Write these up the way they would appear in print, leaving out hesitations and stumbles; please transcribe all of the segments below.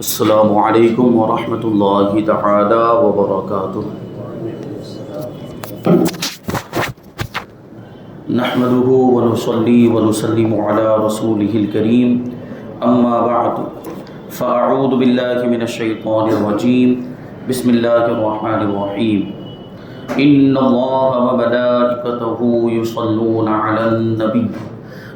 السلام علیکم ورحمۃ اللہ تعالی وبرکاتہ۔ نحمده ونصلي ونسلم على رسوله الكريم، اما بعد فاعوذ باللہ من الشیطان الرجیم، بسم اللہ الرحمن الرحیم۔ ان اللہ وملائکتہ یصلون علی النبی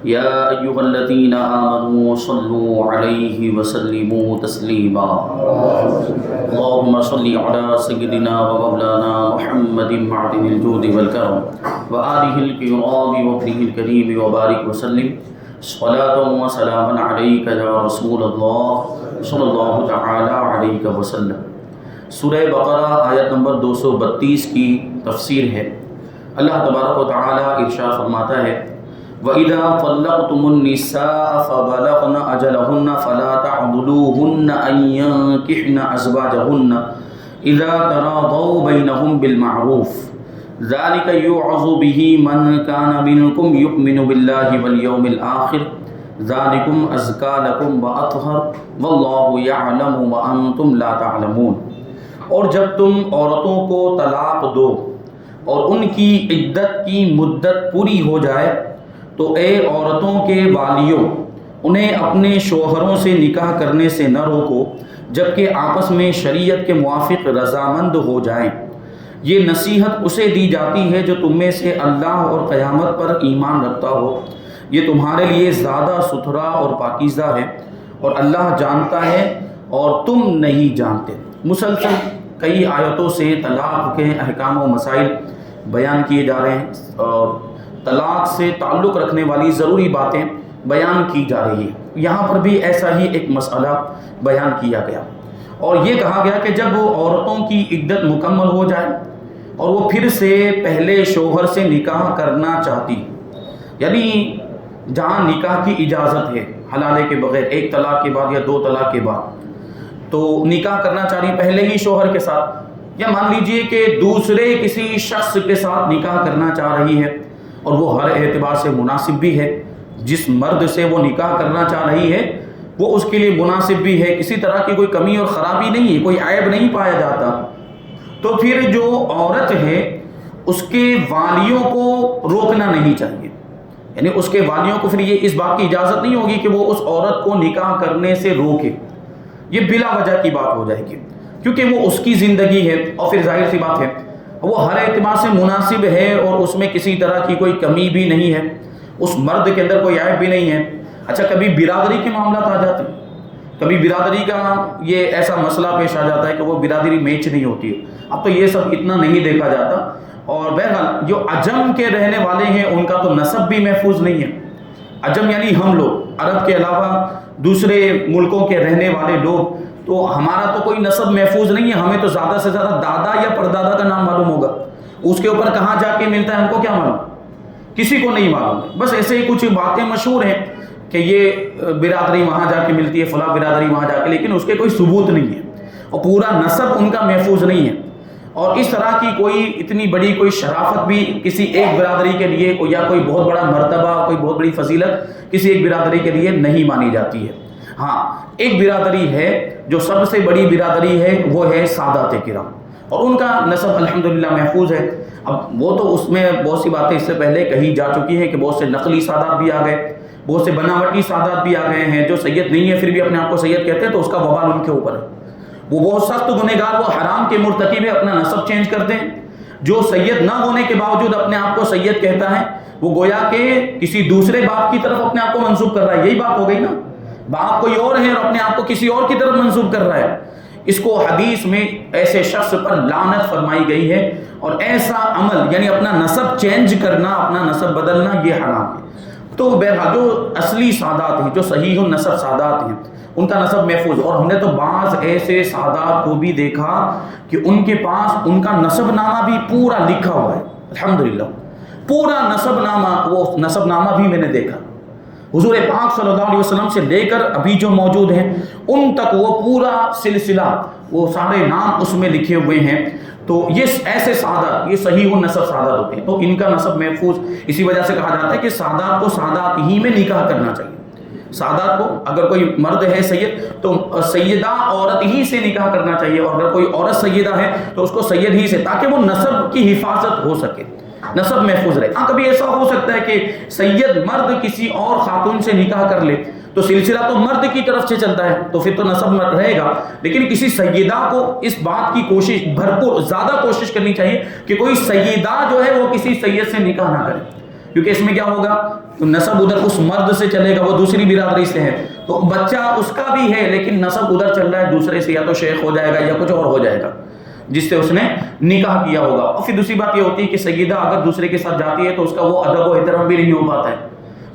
یا ایہا الذین آمنوا صلوا علیہ وسلموا تسلیما۔ اللہم صل علی سیدنا ومولانا محمد معدن الجود والکرم وآلہ الکرام وابنہ الکریم وبارک وسلم صلاۃ وسلاما علیک یا رسول اللہ صلی اللہ تعالی علیہ وسلم۔ سورہ بقرہ آیت نمبر 232 کی تفسیر ہے۔ اللہ تبارک و تعالی ارشاد فرماتا ہے: وَإِذَا طَلَّقْتُمُ النِّسَاءَ فَبَلَغْنَ أَجَلَهُنَّ فَلَا تَعْضُلُوهُنَّ أَن يَنكِحْنَ أَزْوَاجَهُنَّ إِذَا تَرَاضَوْا بَيْنَهُم بِالْمَعْرُوفِ ذَلِكَ يُوعَظُ بِهِ مَن كَانَ مِنكُمْ يُؤْمِنُ بِاللَّهِ وَالْيَوْمِ الْآخِرِ ذَلِكُمْ أَزْكَىٰ لَكُمْ وَأَطْهَرُ وَاللَّهُ يَعْلَمُ وَأَنتُمْ لَا تَعْلَمُونَ۔ اور جب تم عورتوں کو طلاق دو اور ان کی عدت کی مدت پوری ہو جائے تو اے عورتوں کے والیوں، انہیں اپنے شوہروں سے نکاح کرنے سے نہ روکو جبکہ آپس میں شریعت کے موافق رضامند ہو جائیں۔ یہ نصیحت اسے دی جاتی ہے جو تم میں سے اللہ اور قیامت پر ایمان رکھتا ہو، یہ تمہارے لیے زیادہ ستھرا اور پاکیزہ ہے، اور اللہ جانتا ہے اور تم نہیں جانتے۔ مسلسل کئی آیتوں سے طلاق کے احکام و مسائل بیان کیے جا رہے ہیں اور طلاق سے تعلق رکھنے والی ضروری باتیں بیان کی جا رہی ہیں۔ یہاں پر بھی ایسا ہی ایک مسئلہ بیان کیا گیا اور یہ کہا گیا کہ جب عورتوں کی عدت مکمل ہو جائے اور وہ پھر سے پہلے شوہر سے نکاح کرنا چاہتی، یعنی جہاں نکاح کی اجازت ہے حلالے کے بغیر، ایک طلاق کے بعد یا دو طلاق کے بعد، تو نکاح کرنا چاہ رہی پہلے ہی شوہر کے ساتھ، یا مان لیجئے کہ دوسرے کسی شخص کے ساتھ نکاح کرنا چاہ رہی ہے اور وہ ہر اعتبار سے مناسب بھی ہے، جس مرد سے وہ نکاح کرنا چاہ رہی ہے وہ اس کے لیے مناسب بھی ہے، کسی طرح کی کوئی کمی اور خرابی نہیں ہے، کوئی عیب نہیں پایا جاتا، تو پھر جو عورت ہے اس کے والیوں کو روکنا نہیں چاہیے، یعنی اس کے والیوں کو پھر یہ اس بات کی اجازت نہیں ہوگی کہ وہ اس عورت کو نکاح کرنے سے روکے، یہ بلا وجہ کی بات ہو جائے گی، کیونکہ وہ اس کی زندگی ہے اور پھر ظاہر سی بات ہے وہ ہر اعتبار سے مناسب ہے اور اس میں کسی طرح کی کوئی کمی بھی نہیں ہے، اس مرد کے اندر کوئی عیب بھی نہیں ہے۔ اچھا، کبھی برادری کے معاملات آ جاتے ہیں، کبھی برادری کا یہ ایسا مسئلہ پیش آ جاتا ہے کہ وہ برادری میچ نہیں ہوتی ہے، اب تو یہ سب اتنا نہیں دیکھا جاتا، اور بہرحال جو عجم کے رہنے والے ہیں ان کا تو نسب بھی محفوظ نہیں ہے۔ عجم یعنی ہم لوگ، عرب کے علاوہ دوسرے ملکوں کے رہنے والے لوگ، تو ہمارا تو کوئی نسب محفوظ نہیں ہے، ہمیں تو زیادہ سے زیادہ دادا یا پردادا کا نام معلوم ہوگا، اس کے اوپر کہاں جا کے ملتا ہے ہم کو کیا معلوم، کسی کو نہیں معلوم ہے۔ بس ایسے ہی کچھ باتیں مشہور ہیں کہ یہ برادری وہاں جا کے ملتی ہے، فلاں برادری وہاں جا کے، لیکن اس کے کوئی ثبوت نہیں ہے اور پورا نسب ان کا محفوظ نہیں ہے، اور اس طرح کی کوئی اتنی بڑی کوئی شرافت بھی کسی ایک برادری کے لیے یا کوئی بہت بڑا مرتبہ، کوئی بہت بڑی فضیلت کسی ایک برادری کے لیے نہیں مانی جاتی ہے۔ ہاں، ایک برادری ہے جو سب سے بڑی برادری ہے، وہ ہے سادات کرام، اور ان کا نسب الحمدللہ محفوظ ہے۔ اب وہ تو اس میں بہت سی باتیں اس سے پہلے کہی جا چکی ہیں کہ بہت سے نقلی سادات بھی آ گئے، بہت سے بناوٹی سادات بھی آ گئے ہیں جو سید نہیں ہے پھر بھی اپنے آپ کو سید کہتے ہیں، تو اس کا وبال ان کے اوپر ہے۔ وہ بہت سخت گنہگار، وہ حرام کے مرتکب ہے، اپنا نسب چینج کرتے ہیں۔ جو سید نہ ہونے کے باوجود اپنے آپ کو سید کہتا ہے، وہ گویا کہ کسی دوسرے باپ کی طرف اپنے آپ کو منسوب کر رہا ہے، یہی بات ہو گئی نا، باپ کوئی اور ہے اور اپنے آپ کو کسی اور کی طرف منسوب کر رہا ہے۔ اس کو حدیث میں ایسے شخص پر لعنت فرمائی گئی ہے، اور ایسا عمل یعنی اپنا نسب چینج کرنا، اپنا نسب بدلنا، یہ حرام ہے۔ تو بہرحال جو اصلی سادات ہیں، جو صحیح النسب سادات ہیں، ان کا نسب محفوظ، اور ہم نے تو بعض ایسے سادات کو بھی دیکھا کہ ان کے پاس ان کا نسب نامہ بھی پورا لکھا ہوا ہے، الحمدللہ پورا نسب نامہ، وہ نسب نامہ بھی میں نے دیکھا، حضور پاک صلی اللہ علیہ وسلم سے لے کر ابھی جو موجود ہیں ان تک وہ پورا سلسلہ، وہ سارے نام اس میں لکھے ہوئے ہیں۔ تو یہ ایسے سادات، یہ صحیح النسب سادات ہوتے ہیں، تو ان کا نسب محفوظ، اسی وجہ سے کہا جاتا ہے کہ سادات کو سادات ہی میں نکاح کرنا چاہیے، سادات کو اگر کوئی مرد ہے سید تو سیدہ عورت ہی سے نکاح کرنا چاہیے، اور اگر کوئی عورت سیدہ ہے تو اس کو سید ہی سے، تاکہ وہ نسب کی حفاظت ہو سکے، نسب محفوظ رہے۔ ہاں کبھی ایسا ہو سکتا ہے کہ سید مرد کسی اور خاتون سے نکاح کر لے تو سلسلہ تو مرد کی طرف سے چلتا ہے تو پھر تو نسب رہے گا، لیکن کسی سیدہ کو اس بات کی کوشش بھرپور زیادہ کوشش کرنی چاہیے کہ کوئی سیدہ جو ہے وہ کسی سید سے نکاح نہ کرے، کیونکہ اس میں کیا ہوگا، نسب ادھر اس مرد سے چلے گا، وہ دوسری برادری سے ہے تو بچہ اس کا بھی ہے لیکن نسب ادھر چل رہا ہے دوسرے سے، یا تو شیخ ہو جائے گا یا کچھ اور ہو جائے گا جس سے اس نے نکاح کیا ہوگا۔ اور پھر دوسری بات یہ ہوتی ہے کہ سیدہ اگر دوسرے کے ساتھ جاتی ہے تو اس کا وہ ادب و احترام بھی نہیں ہو پاتا ہے،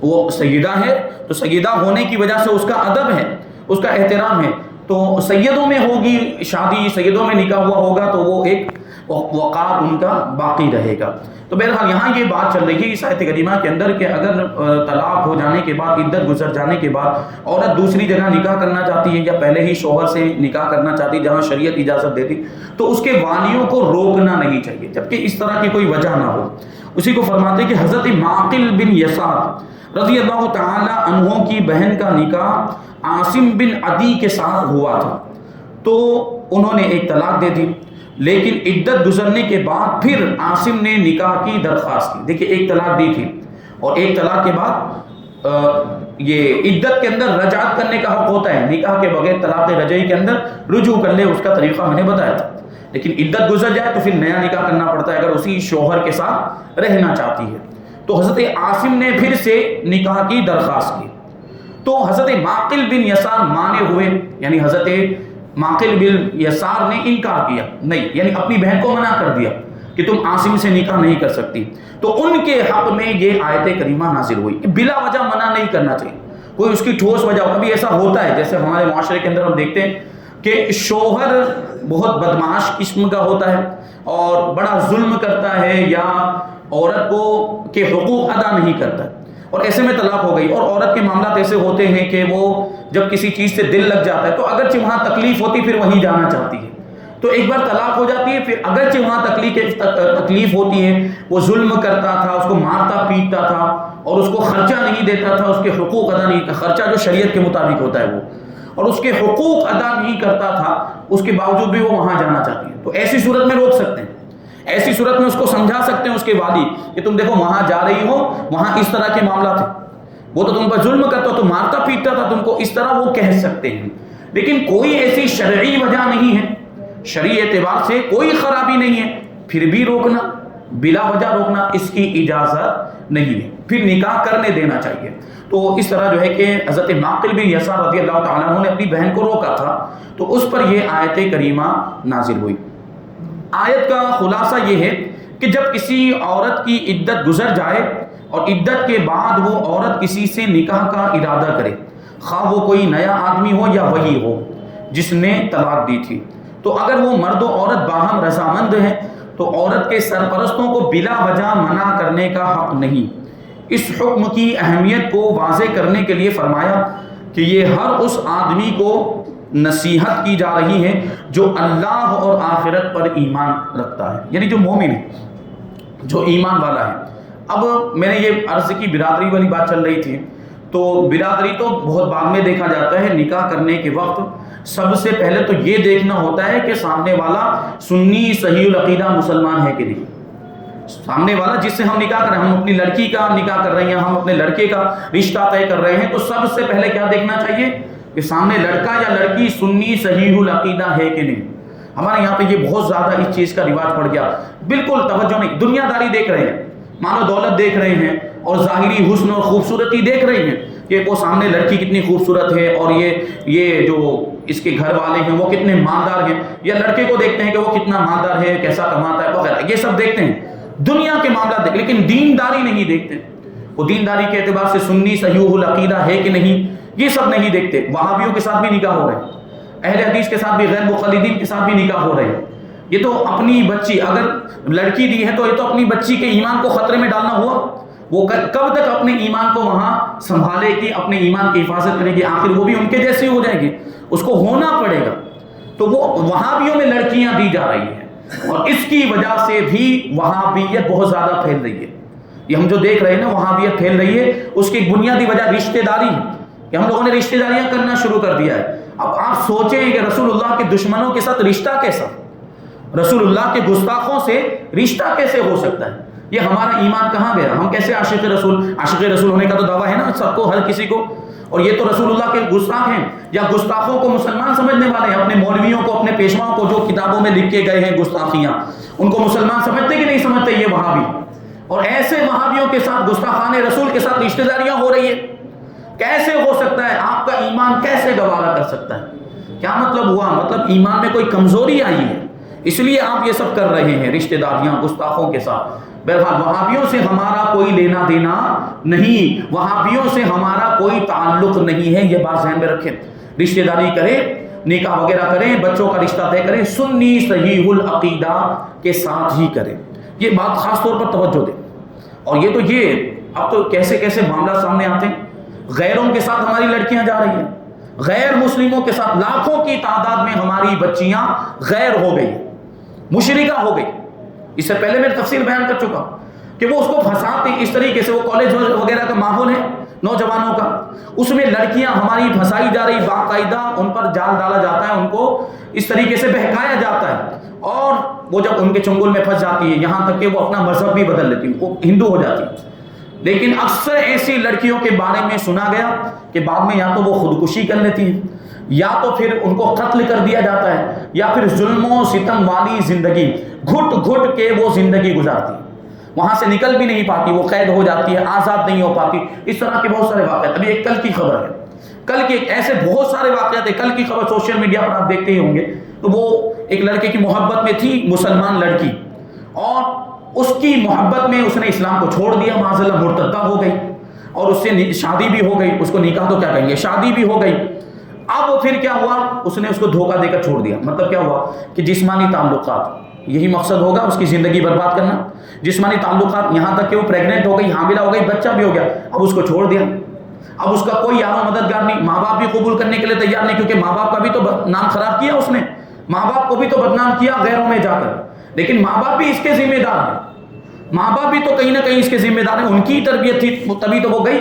وہ سیدہ ہے تو سیدہ ہونے کی وجہ سے اس کا ادب ہے، اس کا احترام ہے، تو سیدوں میں ہوگی شادی، سیدوں میں نکاح ہوا ہوگا تو وہ ایک وقار ان کا باقی رہے گا۔ تو بہرحال یہاں یہ بات چل رہی ہے اس آیت کریمہ کے اندر کہ اگر طلاق ہو جانے کے بعد، عدت گزر جانے کے بعد عورت دوسری جگہ نکاح کرنا چاہتی ہے یا پہلے ہی شوہر سے نکاح کرنا چاہتی ہے جہاں شریعت اجازت دیتی، تو اس کے والیوں کو روکنا نہیں چاہیے جبکہ اس طرح کی کوئی وجہ نہ ہو۔ اسی کو فرماتے کہ حضرت معقل بن یسار رضی اللہ تعالی عنہ کی بہن کا نکاح عاصم بن عدی کے ساتھ ہوا تھا، تو انہوں نے ایک طلاق دے دی، لیکن عدت گزرنے کے بعد پھر عاصم نے نکاح کی درخواست کی۔ دیکھیں ایک طلاق دی تھی اور ایک طلاق کے بعد یہ عدت کے اندر رجعت کرنے کا حق ہوتا ہے، نکاح کے بغیر طلاق رجعی کے اندر رجوع کر لے، اس کا طریقہ میں نے بتایا تھا، لیکن عدت گزر جائے تو پھر نیا نکاح کرنا پڑتا ہے اگر اسی شوہر کے ساتھ رہنا چاہتی ہے۔ تو حضرت عاصم نے پھر سے نکاح کی درخواست کی، تو حضرت معقل بن یسار مانے ہوئے، یعنی حضرت معقل بن یسار نے انکار کیا، نہیں یعنی اپنی بہن کو منع کر دیا کہ تم عاصم سے نکاح نہیں کر سکتی، تو ان کے حق میں یہ آیت کریمہ نازل ہوئی کہ بلا وجہ منع نہیں کرنا چاہیے، کوئی اس کی ٹھوس وجہ ہو۔ کبھی ایسا ہوتا ہے جیسے ہمارے معاشرے کے اندر ہم دیکھتے ہیں کہ شوہر بہت بدمعاش قسم کا ہوتا ہے اور بڑا ظلم کرتا ہے یا عورت کو کے حقوق ادا نہیں کرتا، اور ایسے میں طلاق ہو گئی، اور عورت کے معاملات ایسے ہوتے ہیں کہ وہ جب کسی چیز سے دل لگ جاتا ہے تو اگرچہ وہاں تکلیف ہوتی پھر وہیں جانا چاہتی ہے، تو ایک بار طلاق ہو جاتی ہے، پھر اگرچہ وہاں تکلیف ہوتی ہے، وہ ظلم کرتا تھا، اس کو مارتا پیٹتا تھا اور اس کو خرچہ نہیں دیتا تھا، اس کے حقوق ادا نہیں، خرچہ جو شریعت کے مطابق ہوتا ہے وہ، اور اس کے حقوق ادا نہیں کرتا تھا، اس کے باوجود بھی وہ وہاں جانا چاہتی ہے، تو ایسی صورت میں روک سکتے ہیں، ایسی صورت میں اس کو سمجھا سکتے ہیں اس کے والی کہ تم دیکھو وہاں جا رہی ہو، وہاں اس طرح کے معاملات ہیں، وہ تو تم پر ظلم کرتا تو مارتا پیٹتا تھا تم کو، اس طرح وہ کہہ سکتے ہیں، لیکن کوئی ایسی شرعی وجہ نہیں ہے، شرعی اعتبار سے کوئی خرابی نہیں ہے، پھر بھی روکنا، بلا وجہ روکنا اس کی اجازت نہیں ہے، پھر نکاح کرنے دینا چاہیے۔ تو اس طرح جو ہے کہ حضرت معقل بن یسار رضی اللہ تعالیٰ عنہ نے اپنی بہن کو روکا تھا، تو اس پر یہ آیت کریمہ نازل ہوئی۔ آیت کا خلاصہ یہ ہے کہ جب کسی عورت کی عدت گزر جائے اور عدت کے بعد وہ عورت کسی سے نکاح کا ارادہ کرے، خواہ وہ کوئی نیا آدمی ہو یا وہی ہو جس نے طلاق دی تھی، تو اگر وہ مرد و عورت باہم رضامند ہیں تو عورت کے سرپرستوں کو بلا وجہ منع کرنے کا حق نہیں۔ اس حکم کی اہمیت کو واضح کرنے کے لیے فرمایا کہ یہ ہر اس آدمی کو نصیحت کی جا رہی ہے جو اللہ اور آخرت پر ایمان رکھتا ہے، یعنی جو مومن ہے، جو ایمان والا ہے۔ اب میں نے یہ عرض کی برادری والی بات چل رہی تھی، تو برادری تو بہت بعد میں دیکھا جاتا ہے، نکاح کرنے کے وقت سب سے پہلے تو یہ دیکھنا ہوتا ہے کہ سامنے والا سنی صحیح العقیدہ مسلمان ہے کہ نہیں، سامنے والا جس سے ہم نکاح کر رہے ہیں، ہم اپنی لڑکی کا نکاح کر رہے ہیں، ہم اپنے لڑکے کا رشتہ طے کر رہے ہیں، تو سب سے پہلے کیا دیکھنا چاہیے کہ سامنے لڑکا یا لڑکی سنی صحیح العقیدہ ہے کہ نہیں۔ ہمارے یہاں پہ یہ بہت زیادہ اس چیز کا رواج پڑ گیا، بالکل توجہ نہیں، دنیا داری دیکھ رہے ہیں، مال و دولت دیکھ رہے ہیں اور ظاہری حسن اور خوبصورتی دیکھ رہے ہیں کہ وہ سامنے لڑکی کتنی خوبصورت ہے اور یہ جو اس کے گھر والے ہیں وہ کتنے مالدار ہیں، یا لڑکے کو دیکھتے ہیں کہ وہ کتنا مالدار ہے، کیسا کماتا ہے وغیرہ، یہ سب دیکھتے ہیں، دنیا کے معاملات دیکھ، لیکن دینداری نہیں دیکھتے۔ وہ دینداری کے اعتبار سے سنی صحیح العقیدہ ہے کہ نہیں یہ سب نہیں دیکھتے۔ وہابیوں کے ساتھ بھی نکاح ہو رہے ہیں، اہل حدیث کے ساتھ بھی، غیر مقلدین کے ساتھ بھی نکاح ہو رہے ہیں۔ یہ تو اپنی بچی اگر لڑکی دی ہے تو یہ تو اپنی بچی کے ایمان کو خطرے میں ڈالنا ہوا، وہ کب تک اپنے ایمان کو وہاں سنبھالے گی، اپنے ایمان کی حفاظت کرے گی، آخر وہ بھی ان کے جیسے ہو جائے گی، اس کو ہونا پڑے گا۔ تو وہ وہابیوں میں لڑکیاں دی جا رہی ہیں اور اس کی وجہ سے بھی وہابیت بہت زیادہ پھیل رہی ہے۔ یہ ہم جو دیکھ رہے ہیں نا وہابیت پھیل رہی ہے، اس کی ایک بنیادی وجہ رشتہ داری ہے کہ ہم لوگوں نے رشتہ داریاں کرنا شروع کر دیا ہے۔ اب آپ سوچیں کہ رسول اللہ کے دشمنوں کے ساتھ رشتہ کیسا، رسول اللہ کے گستاخوں سے رشتہ کیسے ہو سکتا ہے؟ یہ ہمارا ایمان کہاں گیا؟ ہم کیسے عاشق رسول ہونے کا تو دعویٰ ہے نا سب کو، ہر کسی کو، اور یہ تو رسول اللہ کے گستاخ ہیں یا گستاخوں کو مسلمان سمجھنے والے ہیں، اپنے مولویوں کو، اپنے پیشواؤں کو جو کتابوں میں لکھ کے گئے ہیں گستاخیاں، ان کو مسلمان سمجھتے کہ نہیں سمجھتے؟ یہ وہابی، اور ایسے وہابیوں کے ساتھ گستاخان رسول کے ساتھ رشتہ داریاں ہو رہی ہے، کیسے ہو سکتا ہے؟ آپ کا ایمان کیسے گوارا کر سکتا ہے؟ کیا مطلب ہوا؟ مطلب ایمان میں کوئی کمزوری آئی ہے، اس لیے آپ یہ سب کر رہے ہیں، رشتہ داریاں گستاخوں کے ساتھ۔ بہرحال وہابیوں سے ہمارا کوئی لینا دینا نہیں، وہابیوں سے ہمارا کوئی تعلق نہیں ہے، یہ بات ذہن میں رکھیں۔ رشتہ داری کریں، نکاح وغیرہ کریں، بچوں کا رشتہ طے کریں، سنی صحیح العقیدہ کے ساتھ ہی کریں، یہ بات خاص طور پر توجہ دیں۔ اور یہ اب تو کیسے کیسے معاملات سامنے آتے ہیں، غیروں کے ساتھ ہماری لڑکیاں جا رہی ہیں، غیر مسلموں کے ساتھ لاکھوں کی تعداد میں ہماری بچیاں غیر ہو گئی، مشرکہ ہو گئی۔ اس سے پہلے میں تفصیل بیان کر چکا کہ وہ اس کو پھنساتے اس طریقے سے، وہ کالج وغیرہ کا ماحول ہے نوجوانوں کا، اس میں لڑکیاں ہماری پھنسائی جا رہی، باقاعدہ ان پر جال ڈالا جاتا ہے، ان کو اس طریقے سے بہکایا جاتا ہے، اور وہ جب ان کے چنگل میں پھنس جاتی ہے، یہاں تک کہ وہ اپنا مذہب بھی بدل لیتی ہے، وہ ہندو ہو جاتی ہے۔ لیکن اکثر ایسی لڑکیوں کے بارے میں سنا گیا کہ بعد میں یا تو وہ خودکشی کر لیتی ہیں، یا تو پھر ان کو قتل کر دیا جاتا ہے، یا پھر ظلم و ستم والی زندگی گھٹ گھٹ کے وہ زندگی گزارتی ہے، وہاں سے نکل بھی نہیں پاتی، وہ قید ہو جاتی ہے، آزاد نہیں ہو پاتی۔ اس طرح کے بہت سارے واقعات، ابھی ایک کل کی خبر ہے، کل کے ایسے بہت سارے واقعات ہیں، کل کی خبر سوشل میڈیا پر آپ دیکھتے ہی ہوں گے، تو وہ ایک لڑکے کی محبت میں تھی، مسلمان لڑکی، اور اس کی محبت میں اس نے اسلام کو چھوڑ دیا، معاذ اللہ مرتدہ ہو گئی، اور اس سے شادی بھی ہو گئی، اس کو نکاح تو کیا کہیں گے، شادی بھی ہو گئی۔ اب پھر کیا ہوا، اس نے اس کو دھوکہ دے کر چھوڑ دیا، مطلب کیا ہوا کہ جسمانی تعلقات، یہی مقصد ہوگا اس کی زندگی برباد کرنا، جسمانی تعلقات، یہاں تک کہ وہ پریگننٹ ہو گئی، حاملہ ہو گئی، بچہ بھی ہو گیا، اب اس کو چھوڑ دیا، اب اس کا کوئی یار و مددگار نہیں، ماں باپ بھی قبول کرنے کے لیے تیار نہیں، کیونکہ ماں باپ کا بھی تو نام خراب کیا اس نے، ماں باپ کو بھی تو بدنام کیا غیروں میں جا کر، لیکن ماں باپ بھی اس کے ذمہ دار ہیں، ماں باپ بھی تو کہیں نہ کہیں اس کے ذمہ دار ہیں، ان کی تربیت تھی تبھی تو وہ گئی،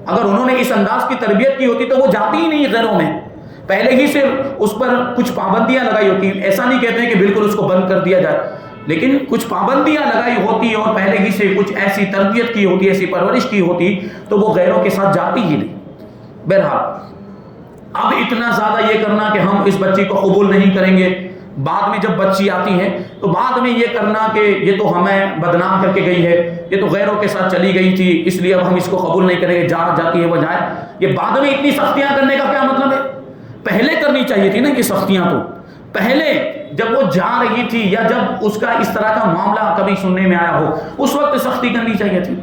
اگر انہوں نے اس انداز کی تربیت کی ہوتی تو وہ جاتی ہی نہیں غیروں میں، پہلے ہی سے اس پر کچھ پابندیاں لگائی ہوتی ہیں، ایسا نہیں کہتے ہیں کہ بالکل اس کو بند کر دیا جائے، لیکن کچھ پابندیاں لگائی ہوتی اور پہلے ہی سے کچھ ایسی تربیت کی ہوتی، ایسی پرورش کی ہوتی تو وہ غیروں کے ساتھ جاتی ہی نہیں۔ بہرحال اب اتنا زیادہ یہ کرنا کہ ہم اس بچی کو قبول نہیں کریں گے، بعد میں جب بچی آتی ہے تو بعد میں یہ کرنا کہ یہ تو ہمیں بدنام کر کے گئی ہے، یہ تو غیروں کے ساتھ چلی گئی تھی، اس لیے اب ہم اس کو قبول نہیں کریں گے، جاتی ہے وہ جائے، یہ بعد میں اتنی سختیاں کرنے کا کیا مطلب ہے؟ پہلے کرنی چاہیے تھی نا یہ سختیاں، تو پہلے جب وہ جا رہی تھی یا جب اس کا اس طرح کا معاملہ کبھی سننے میں آیا ہو اس وقت سختی کرنی چاہیے تھی۔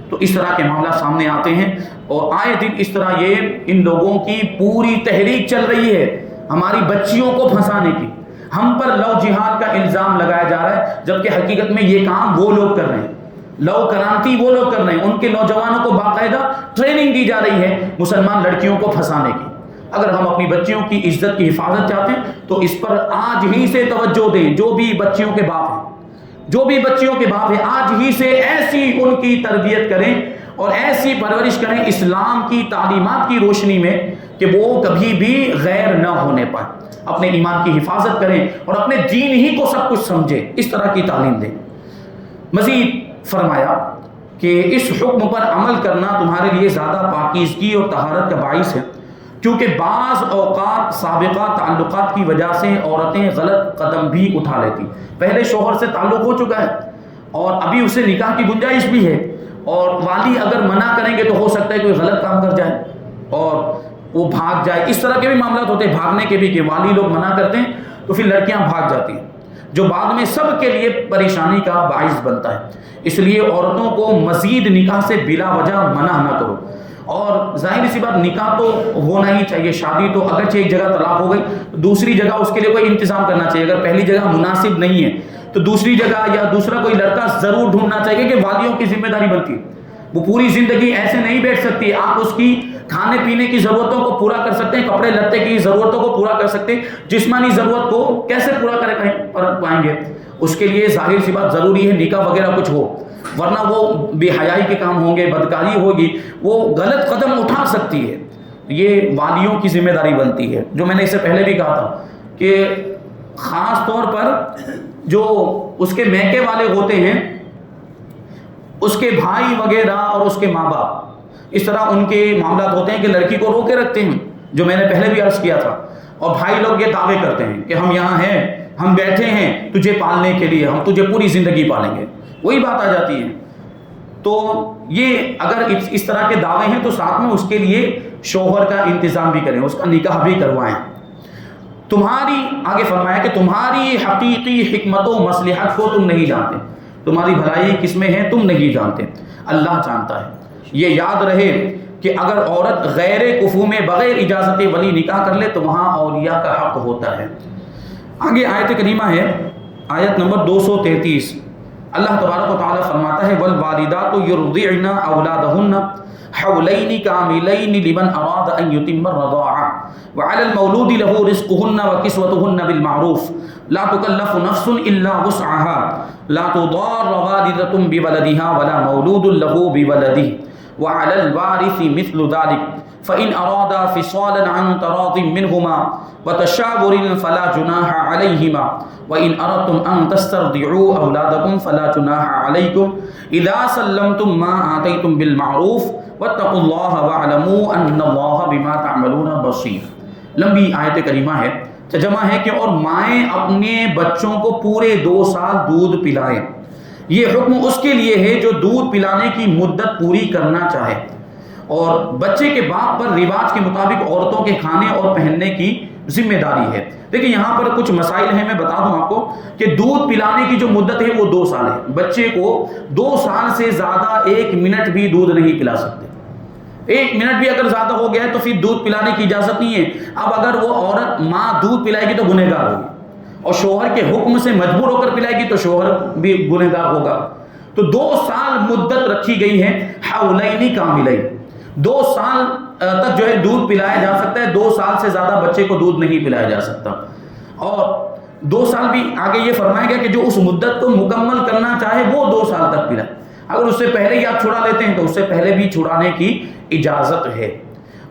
تو اس طرح کے معاملات سامنے آتے ہیں، اور آئے دن اس طرح یہ ان لوگوں کی پوری تحریک چل رہی ہے ہماری بچیوں کو پھنسانے کی، ہم پر لو جہاد کا الزام لگایا جا رہا ہے، جبکہ حقیقت میں یہ کام وہ لوگ کر رہے ہیں، لو کرانتی وہ لوگ کر رہے ہیں، ان کے نوجوانوں کو باقاعدہ ٹریننگ دی جا رہی ہے مسلمان لڑکیوں کو پھنسانے کی۔ اگر ہم اپنی بچیوں کی عزت کی حفاظت چاہتے ہیں تو اس پر آج ہی سے توجہ دیں، جو بھی بچیوں کے باپ ہیں، جو بھی بچیوں کے باپ ہیں، آج ہی سے ایسی ان کی تربیت کریں اور ایسی پرورش کریں اسلام کی تعلیمات کی روشنی میں کہ وہ کبھی بھی غیر نہ ہونے پائے، اپنے ایمان کی حفاظت کریں اور اپنے دین ہی کو سب کچھ سمجھیں، اس طرح کی تعلیم دیں۔ مزید فرمایا کہ اس حکم پر عمل کرنا تمہارے لیے زیادہ پاکیزگی اور طہارت کا باعث ہے، کیونکہ بعض اوقات سابقہ تعلقات کی وجہ سے عورتیں غلط قدم بھی اٹھا لیتی، پہلے شوہر سے تعلق ہو چکا ہے اور ابھی اسے نکاح کی گنجائش بھی ہے، اور والی اگر منع کریں گے تو ہو سکتا ہے کوئی غلط کام کر جائے اور وہ بھاگ جائے، اس طرح کے بھی معاملات ہوتے ہیں، بھاگنے کے بھی، کہ والی لوگ منع کرتے ہیں تو پھر لڑکیاں بھاگ جاتی ہیں، جو بعد میں سب کے لیے پریشانی کا باعث بنتا ہے۔ اس لیے عورتوں کو مزید نکاح سے بلا وجہ منع نہ کرو، اور ظاہر سی بات نکاح تو ہونا ہی چاہیے، شادی تو اگرچہ ایک جگہ طلاق ہو گئی دوسری جگہ اس کے لیے کوئی انتظام کرنا چاہیے، اگر پہلی جگہ مناسب نہیں ہے تو دوسری جگہ یا دوسرا کوئی لڑکا ضرور ڈھونڈنا چاہیے، کہ والیوں کی ذمہ داری بنتی ہے، وہ پوری زندگی ایسے نہیں بیٹھ سکتی، آپ اس کی کھانے پینے کی ضرورتوں کو پورا کر سکتے ہیں، کپڑے لتے کی ضرورتوں کو پورا کر سکتے ہیں، جسمانی ضرورت کو کیسے پورا کر پائیں گے؟ اس کے لیے ظاہر سی بات ضروری ہے نکاح وغیرہ کچھ ہو، ورنہ وہ بے حیائی کے کام ہوں گے، بدکاری ہوگی، وہ غلط قدم اٹھا سکتی ہے، یہ والیوں کی ذمہ داری بنتی ہے، جو میں نے اس سے پہلے بھی کہا تھا کہ خاص طور پر جو اس کے میکے والے ہوتے ہیں، اس کے بھائی وغیرہ اور اس کے ماں باپ، اس طرح ان کے معاملات ہوتے ہیں کہ لڑکی کو روکے رکھتے ہیں، جو میں نے پہلے بھی عرض کیا تھا، اور بھائی لوگ یہ دعوے کرتے ہیں کہ ہم یہاں ہیں، ہم بیٹھے ہیں تجھے پالنے کے لیے، ہم تجھے پوری زندگی پالیں گے، وہی بات آ جاتی ہے۔ تو یہ اگر اس طرح کے دعوے ہیں تو ساتھ میں اس کے لیے شوہر کا انتظام بھی کریں، اس کا نکاح بھی کروائیں۔ تمہاری آگے فرمایا کہ تمہاری حقیقی حکمت و مصلحت کو تم نہیں جانتے، تمہاری بھلائی کس میں ہے تم نہیں جانتے، اللہ جانتا ہے۔ یہ یاد رہے کہ اگر عورت غیر کفو میں بغیر اجازت ولی نکاح کر لے تو وہاں اولیاء کا حق ہوتا ہے۔ آگے آیت کریمہ ہے، آیت نمبر 233، اللہ تبارک و تعالیٰ فرماتا ہے والوالدات یرضعن اولادہن حولین کاملین لمن اراد ان یتم الرضاعہ وعلی المولود له رزقهن وکسوتهن بالمعروف لا تکلف نفس الا وسعها لا تضار والدة بولدها ولا مولود له بولده وعلى الوارث مثل ذلك فإن أرادا فصالا عن تراض منهما وتشاور فلا جناح عليهما وإن أردتم أن تسترضعوا أولادكم فلا جناح عليكم إذا سلمتم ما آتيتم بالمعروف واتقوا الله واعلموا أن الله بما تعملون بصير۔ لمبی آیت کریمہ ہے، ترجمہ ہے کہ اور مائیں اپنے بچوں کو پورے 2 سال دودھ پلائیں، یہ حکم اس کے لیے ہے جو دودھ پلانے کی مدت پوری کرنا چاہے، اور بچے کے باپ پر رواج کے مطابق عورتوں کے کھانے اور پہننے کی ذمہ داری ہے۔ دیکھیں یہاں پر کچھ مسائل ہیں، میں بتا دوں آپ کو کہ دودھ پلانے کی جو مدت ہے وہ 2 سال ہے، بچے کو 2 سال سے زیادہ 1 منٹ بھی دودھ نہیں پلا سکتے، 1 منٹ بھی اگر زیادہ ہو گیا ہے تو پھر دودھ پلانے کی اجازت نہیں ہے۔ اب اگر وہ عورت ماں دودھ پلائے گی تو گنہگار ہوگی، اور شوہر کے حکم سے مجبور ہو کر پلائے گی تو شوہر بھی گنہگار ہوگا۔ تو 2 سال مدت رکھی گئی ہے، حولین کاملین، 2 سال تک جو ہے دودھ پلایا جا سکتا ہے، 2 سال سے زیادہ بچے کو دودھ نہیں پلایا جا سکتا۔ اور 2 سال بھی آگے یہ فرمایا گیا کہ جو اس مدت کو مکمل کرنا چاہے وہ 2 سال تک پلائے، اگر اس سے پہلے ہی آپ چھڑا لیتے ہیں تو اس سے پہلے بھی چھڑانے کی اجازت ہے۔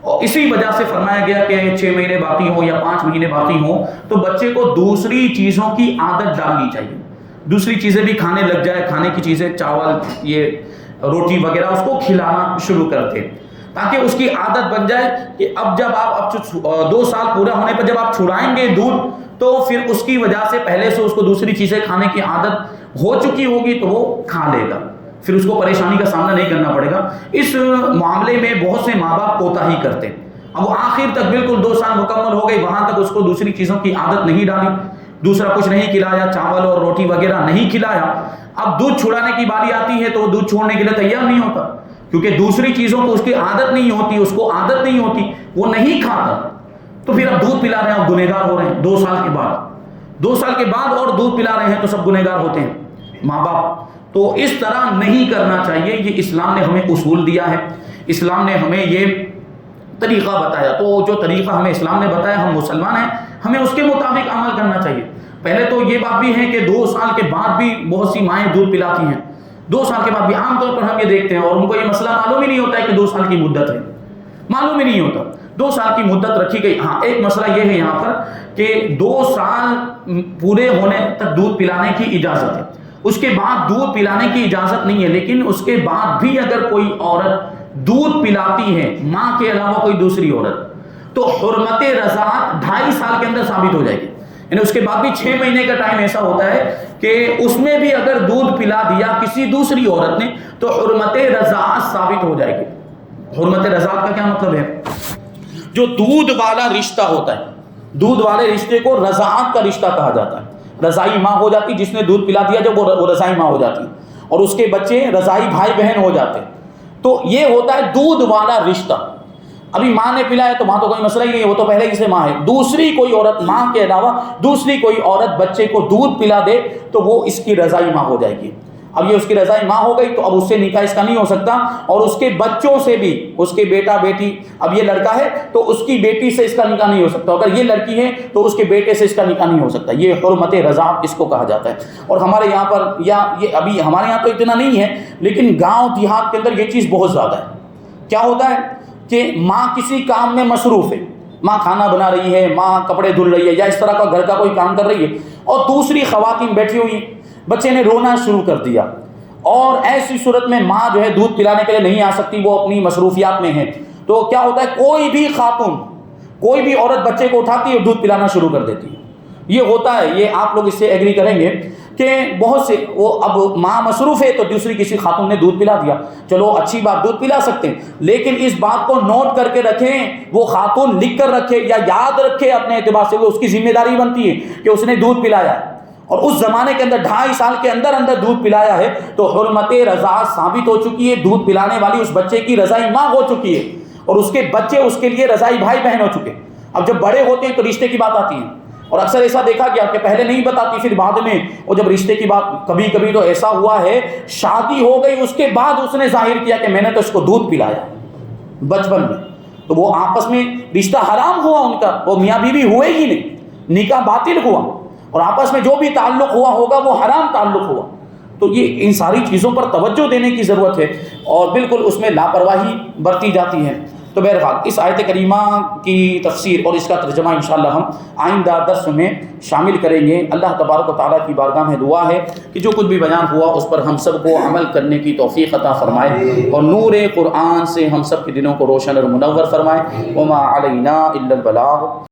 اور اسی وجہ سے فرمایا گیا کہ 6 مہینے باقی ہوں یا 5 مہینے باقی ہوں تو بچے کو دوسری چیزوں کی عادت ڈالنی چاہیے، دوسری چیزیں بھی کھانے لگ جائے، کھانے کی چیزیں، چاول، یہ روٹی وغیرہ اس کو کھلانا شروع کرتے، تاکہ اس کی عادت بن جائے کہ اب جب آپ 2 سال پورا ہونے پر جب آپ چھڑائیں گے دودھ تو پھر اس کی وجہ سے پہلے سے اس کو دوسری چیزیں کھانے کی عادت ہو چکی ہوگی تو وہ کھا لے گا، پھر اس کو پریشانی کا سامنا نہیں کرنا پڑے گا۔ اس معاملے میں بہت سے ماں باپ کوتاہی کرتے ہیں، اب وہ آخر تک بالکل 2 سال مکمل ہو گئی، وہاں تک اس کو دوسری چیزوں کی عادت نہیں ڈالی، دوسرا کچھ نہیں کھلایا، چاول اور روٹی وغیرہ نہیں کھلایا، اب دودھ چھڑانے کی باری آتی ہے تو وہ دودھ چھوڑنے کے لیے تیار نہیں ہوتا، کیونکہ دوسری چیزوں کو اس کی عادت نہیں ہوتی، اس کو عادت نہیں ہوتی، وہ نہیں کھاتا، تو پھر اب دودھ پلا رہے ہیں، اب گنہگار ہو رہے ہیں 2 سال کے بعد، 2 سال کے بعد اور دودھ پلا رہے ہیں تو سب گنہگار ہوتے ہیں ماں باپ۔ تو اس طرح نہیں کرنا چاہیے، یہ اسلام نے ہمیں اصول دیا ہے، اسلام نے ہمیں یہ طریقہ بتایا، تو جو طریقہ ہمیں اسلام نے بتایا، ہم مسلمان ہیں، ہمیں اس کے مطابق عمل کرنا چاہیے۔ پہلے تو یہ بات بھی ہے کہ 2 سال کے بعد بھی بہت سی مائیں دودھ پلاتی ہیں، 2 سال کے بعد بھی عام طور پر ہم یہ دیکھتے ہیں، اور ان کو یہ مسئلہ معلوم ہی نہیں ہوتا ہے کہ 2 سال کی مدت ہے، معلوم ہی نہیں ہوتا، 2 سال کی مدت رکھی گئی۔ ہاں ایک مسئلہ یہ ہے یہاں پر کہ 2 سال پورے ہونے تک دودھ پلانے کی اجازت ہے، اس کے بعد دودھ پلانے کی اجازت نہیں ہے، لیکن اس کے بعد بھی اگر کوئی عورت دودھ پلاتی ہے ماں کے علاوہ کوئی دوسری عورت تو حرمت رضاعت 2.5 سال کے اندر ثابت ہو جائے گی، یعنی اس کے بعد بھی 6 مہینے کا ٹائم ایسا ہوتا ہے کہ اس میں بھی اگر دودھ پلا دیا کسی دوسری عورت نے تو حرمت رضاعت ثابت ہو جائے گی۔ حرمت رضاعت کا کیا مطلب ہے؟ جو دودھ والا رشتہ ہوتا ہے، دودھ والے رشتے کو رضاعت کا رشتہ کہا جاتا ہے، رضائی ماں ہو جاتی جس نے دودھ پلا دیا جب وہ رضائی ماں ہو جاتی، اور اس کے بچے رضائی بھائی بہن ہو جاتے، تو یہ ہوتا ہے دودھ والا رشتہ۔ ابھی ماں نے پلایا تو وہاں تو کوئی مسئلہ ہی نہیں، وہ تو پہلے ہی سے ماں ہے، دوسری کوئی عورت ماں کے علاوہ دوسری کوئی عورت بچے کو دودھ پلا دے تو وہ اس کی رضائی ماں ہو جائے گی۔ اب یہ اس کی رضائی ماں ہو گئی تو اب اس سے نکاح اس کا نہیں ہو سکتا، اور اس کے بچوں سے بھی، اس کے بیٹا بیٹی، اب یہ لڑکا ہے تو اس کی بیٹی سے اس کا نکاح نہیں ہو سکتا، اگر یہ لڑکی ہے تو اس کے بیٹے سے اس کا نکاح نہیں ہو سکتا، یہ حرمت رضاعت اس کو کہا جاتا ہے۔ اور ہمارے یہاں پر، یا یہ ابھی ہمارے یہاں تو اتنا نہیں ہے، لیکن گاؤں دیہات کے اندر یہ چیز بہت زیادہ ہے۔ کیا ہوتا ہے کہ ماں کسی کام میں مصروف ہے، ماں کھانا بنا رہی ہے، ماں کپڑے دھل رہی ہے، یا اس طرح کا گھر کا کوئی کام کر رہی ہے، اور دوسری خواتین بیٹھی ہوئی ہیں، بچے نے رونا شروع کر دیا، اور ایسی صورت میں ماں جو ہے دودھ پلانے کے لیے نہیں آ سکتی، وہ اپنی مصروفیات میں ہے، تو کیا ہوتا ہے کوئی بھی خاتون، کوئی بھی عورت بچے کو اٹھاتی ہے اور دودھ پلانا شروع کر دیتی ہے۔ یہ ہوتا ہے، یہ آپ لوگ اس سے ایگری کریں گے کہ بہت سے، وہ اب ماں مصروف ہے تو دوسری کسی خاتون نے دودھ پلا دیا، چلو اچھی بات، دودھ پلا سکتے ہیں، لیکن اس بات کو نوٹ کر کے رکھیں، وہ خاتون لکھ کر رکھے یا یاد رکھے اپنے اعتبار سے، وہ اس کی ذمہ داری بنتی ہے کہ اس نے دودھ پلایا ہے، اور اس زمانے کے اندر 2.5 سال کے اندر اندر دودھ پلایا ہے، تو حرمت رضاعت ثابت ہو چکی ہے، دودھ پلانے والی اس بچے کی رضائی ماں ہو چکی ہے، اور اس کے بچے اس کے لیے رضائی بھائی بہن ہو چکے۔ اب جب بڑے ہوتے ہیں تو رشتے کی بات آتی ہے، اور اکثر ایسا دیکھا گیا کہ پہلے نہیں بتاتی، پھر بعد میں وہ جب رشتے کی بات، کبھی کبھی تو ایسا ہوا ہے شادی ہو گئی اس کے بعد اس نے ظاہر کیا کہ میں نے تو اس کو دودھ پلایا بچپن میں، تو وہ آپس میں رشتہ حرام ہوا ان کا، وہ میاں بیوی ہوئے ہی نہیں، نکاح باطل ہوا، اور آپس میں جو بھی تعلق ہوا ہوگا وہ حرام تعلق ہوا۔ تو یہ ان ساری چیزوں پر توجہ دینے کی ضرورت ہے، اور بالکل اس میں لاپرواہی برتی جاتی ہے۔ تو بہرحال اس آیت کریمہ کی تفسیر اور اس کا ترجمہ انشاءاللہ ہم آئندہ درس میں شامل کریں گے۔ اللہ تبارک و تعالیٰ کی بارگاہ میں دعا ہے کہ جو کچھ بھی بیان ہوا اس پر ہم سب کو عمل کرنے کی توفیق عطا فرمائے، اور نور قرآن سے ہم سب کے دلوں کو روشن اور منور فرمائے۔ وما علینا الا البلاغ۔